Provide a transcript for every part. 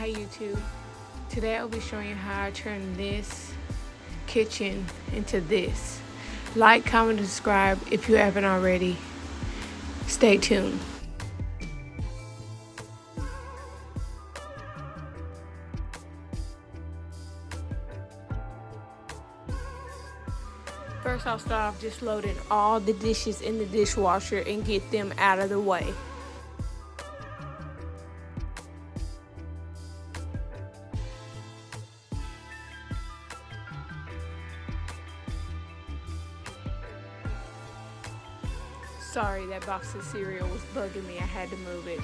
Hi YouTube. Today I'll be showing you how I turn this kitchen into this. Like, comment, and subscribe if you haven't already. Stay tuned. First I'll start off just loading all the dishes in the dishwasher and get them out of the way. Sorry, that box of cereal was bugging me. I had to move it.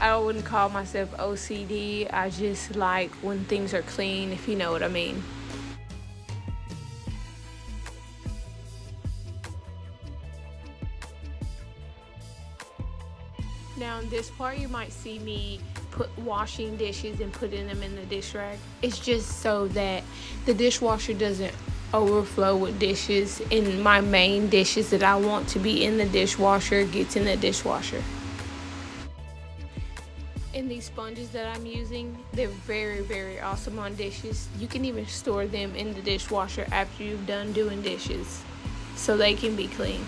I wouldn't call myself OCD. I just like when things are clean, if you know what I mean. Now in this part you might see me washing dishes and putting them in the dish rack. It's just so that the dishwasher doesn't overflow with dishes, and my main dishes that I want to be in the dishwasher gets in the dishwasher. And these sponges that I'm using, they're very awesome on dishes. You can even store them in the dishwasher after you've done doing dishes so they can be clean.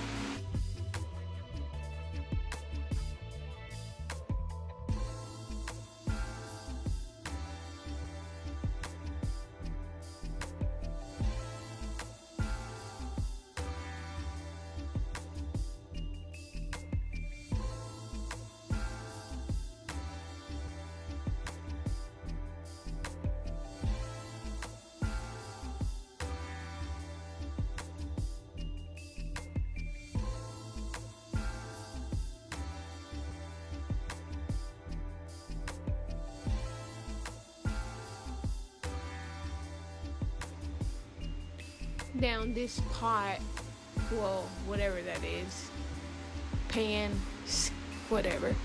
Down this pot, well, whatever that is, pan, whatever,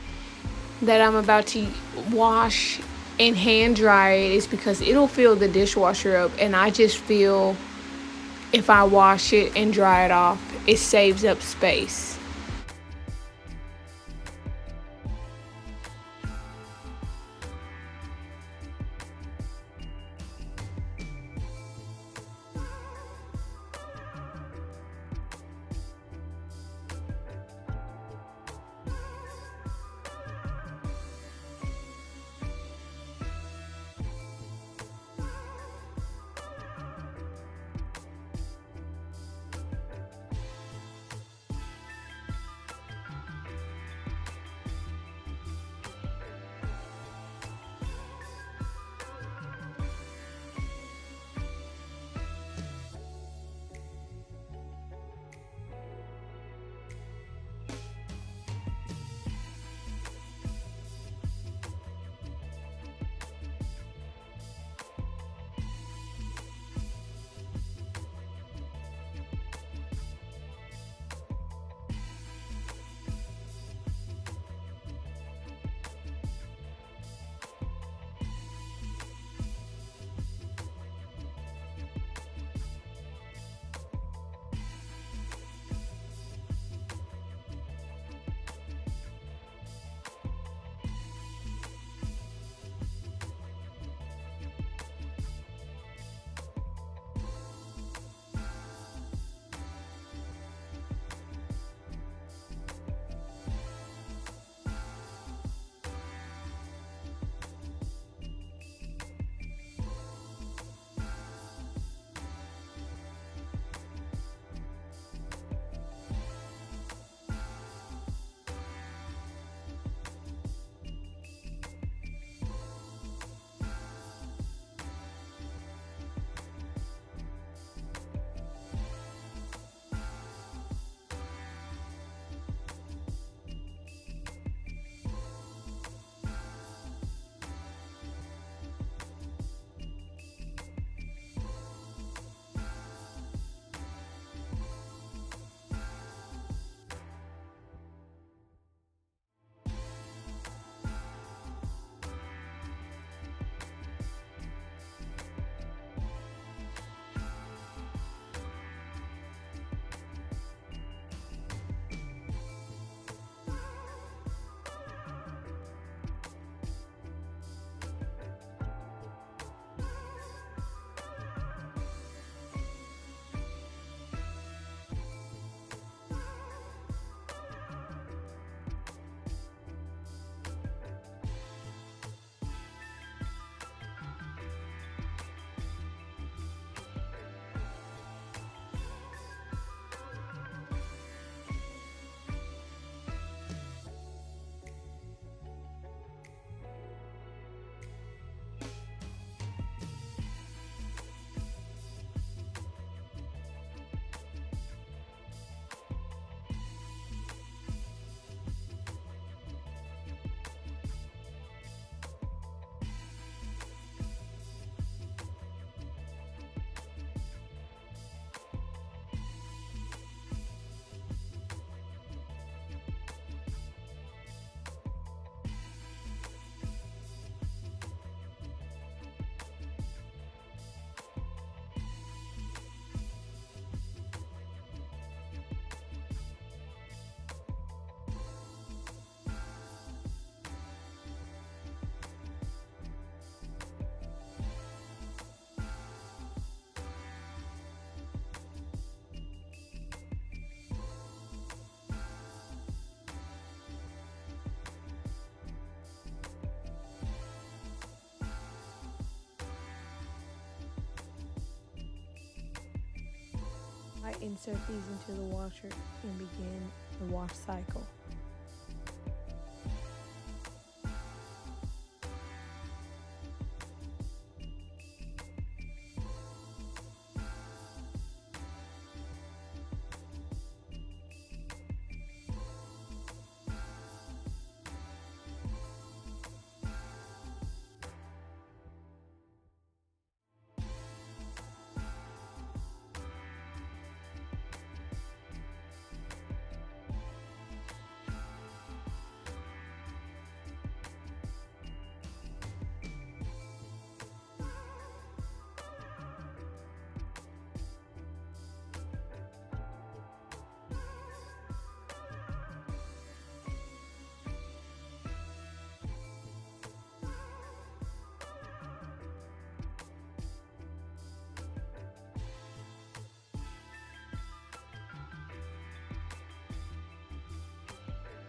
that I'm about to wash and hand dry it is because it'll fill the dishwasher up, and I just feel if I wash it and dry it off, it saves up space. I insert these into the washer and begin the wash cycle.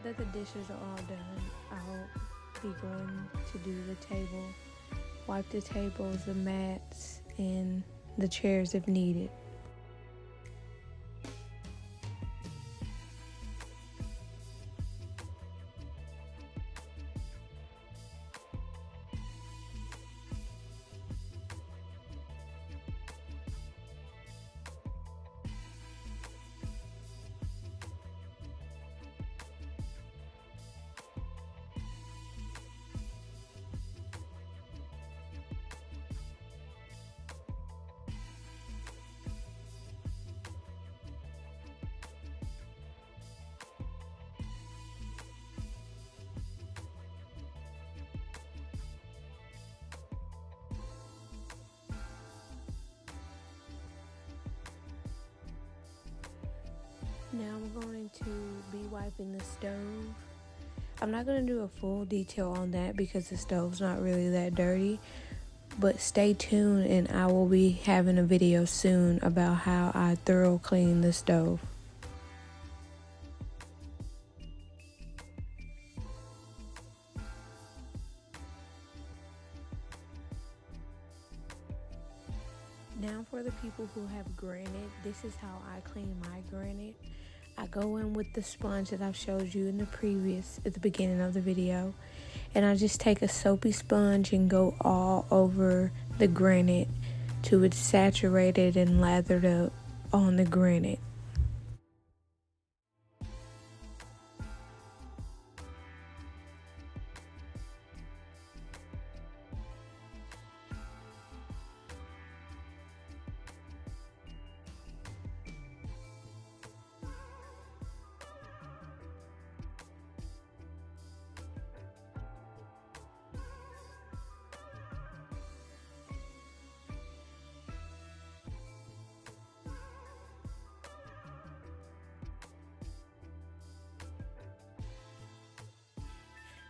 That the dishes are all done, I'll be going to do the table, wipe the tables, the mats, and the chairs if needed. Now I'm going to be wiping the stove. I'm not going to do a full detail on that because the stove's not really that dirty, but stay tuned and I will be having a video soon about how I thorough clean the stove. Now for the people who have granite, this is how I clean my granite. I go in with the sponge that I've showed you in the at the beginning of the video, and I just take a soapy sponge and go all over the granite till it's saturated and lathered up on the granite.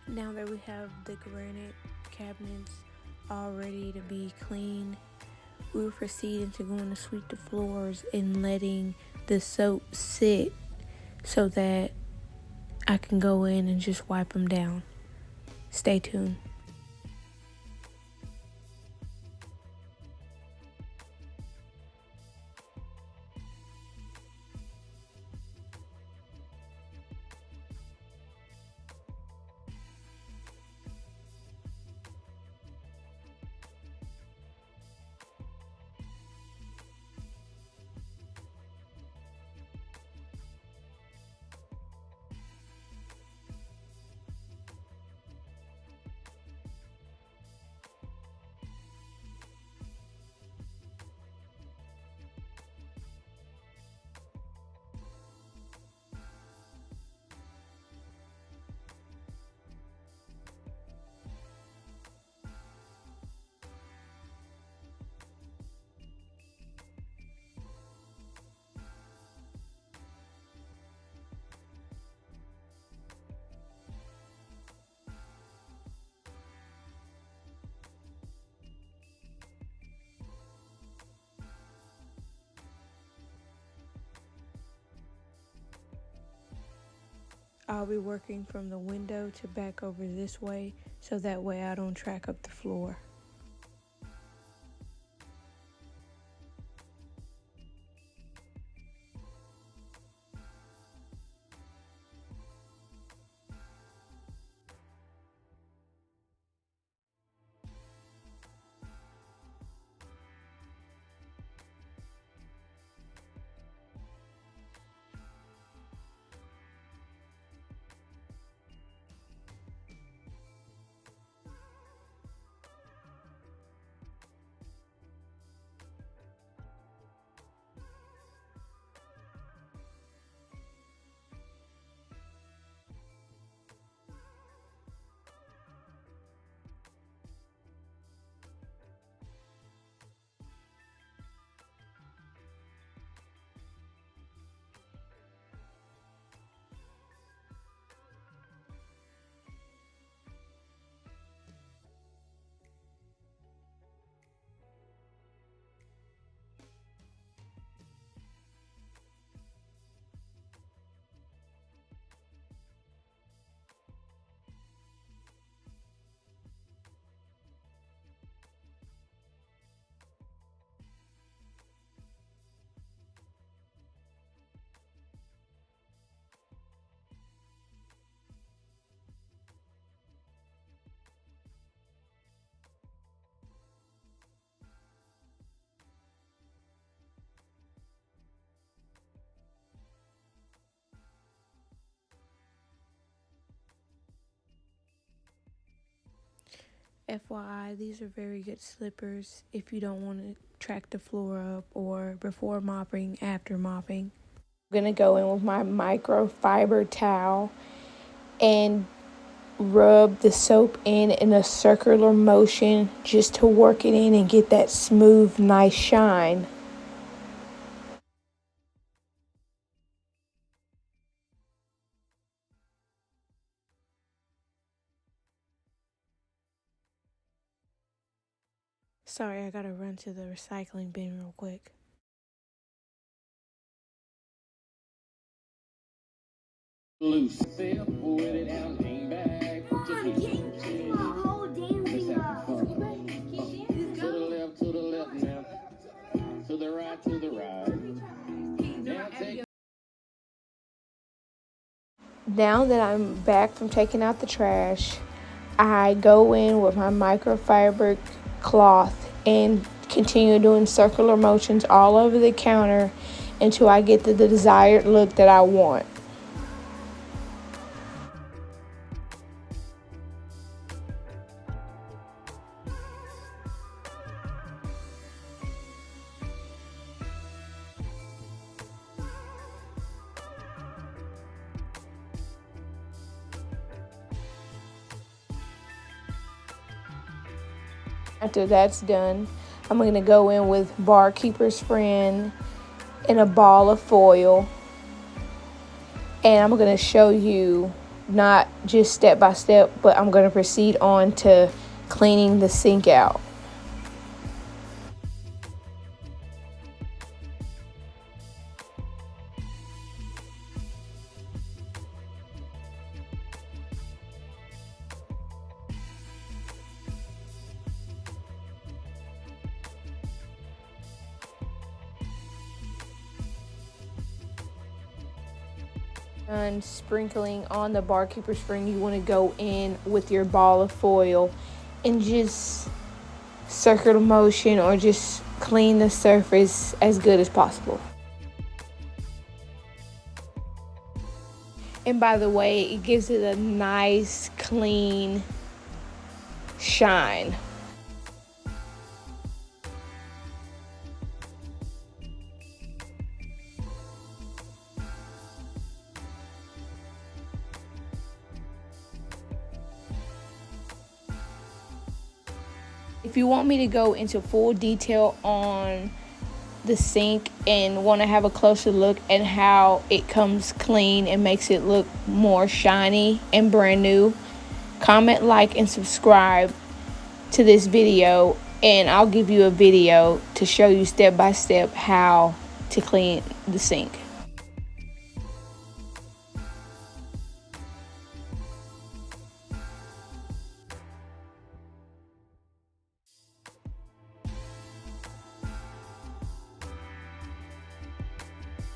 Now that we have the granite cabinets all ready to be cleaned, we're proceeding to go in to sweep the floors and letting the soap sit so that I can go in and just wipe them down. Stay tuned. I'll be working from the window to back over this way so that way I don't track up the floor. FYI, these are very good slippers if you don't want to track the floor up or before mopping, after mopping. I'm going to go in with my microfiber towel and rub the soap in a circular motion just to work it in and get that smooth, nice shine. Sorry, I gotta run to the recycling bin real quick. Loose. Sit up with it and lean back. I'm getting my whole dancing up. To the left now. To the right. Now take. Now that I'm back from taking out the trash, I go in with my microfiber cloth and continue doing circular motions all over the counter until I get the desired look that I want. After that's done, I'm going to go in with barkeeper's friend and a ball of foil. And I'm going to show you not just step by step, but I'm going to proceed on to cleaning the sink out. And sprinkling on the barkeeper spring, you want to go in with your ball of foil and just circular motion or just clean the surface as good as possible. And by the way, it gives it a nice clean shine. If you want me to go into full detail on the sink and want to have a closer look at how it comes clean and makes it look more shiny and brand new, comment, like, and subscribe to this video, and I'll give you a video to show you step by step how to clean the sink.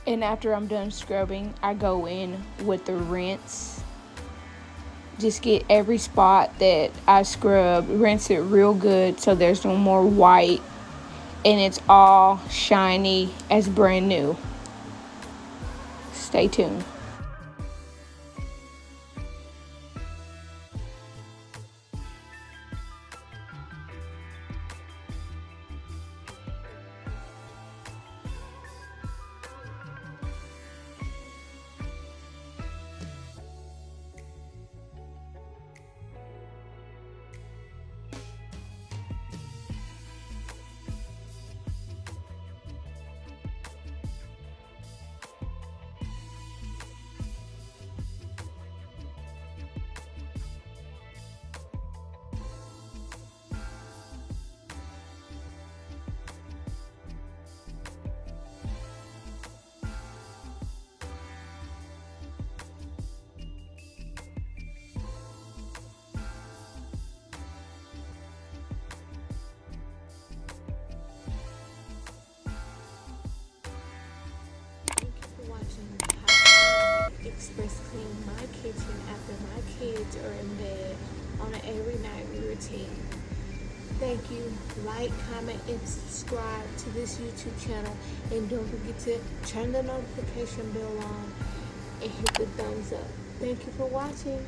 And after I'm done scrubbing, I go in with the rinse. Just get every spot that I scrubbed, rinse it real good so there's no more white and it's all shiny as brand new. Stay tuned. Express clean my kitchen after my kids are in bed on an every night routine. Thank you. Like, comment, and subscribe to this YouTube channel, and don't forget to turn the notification bell on and hit the thumbs up. Thank you for watching.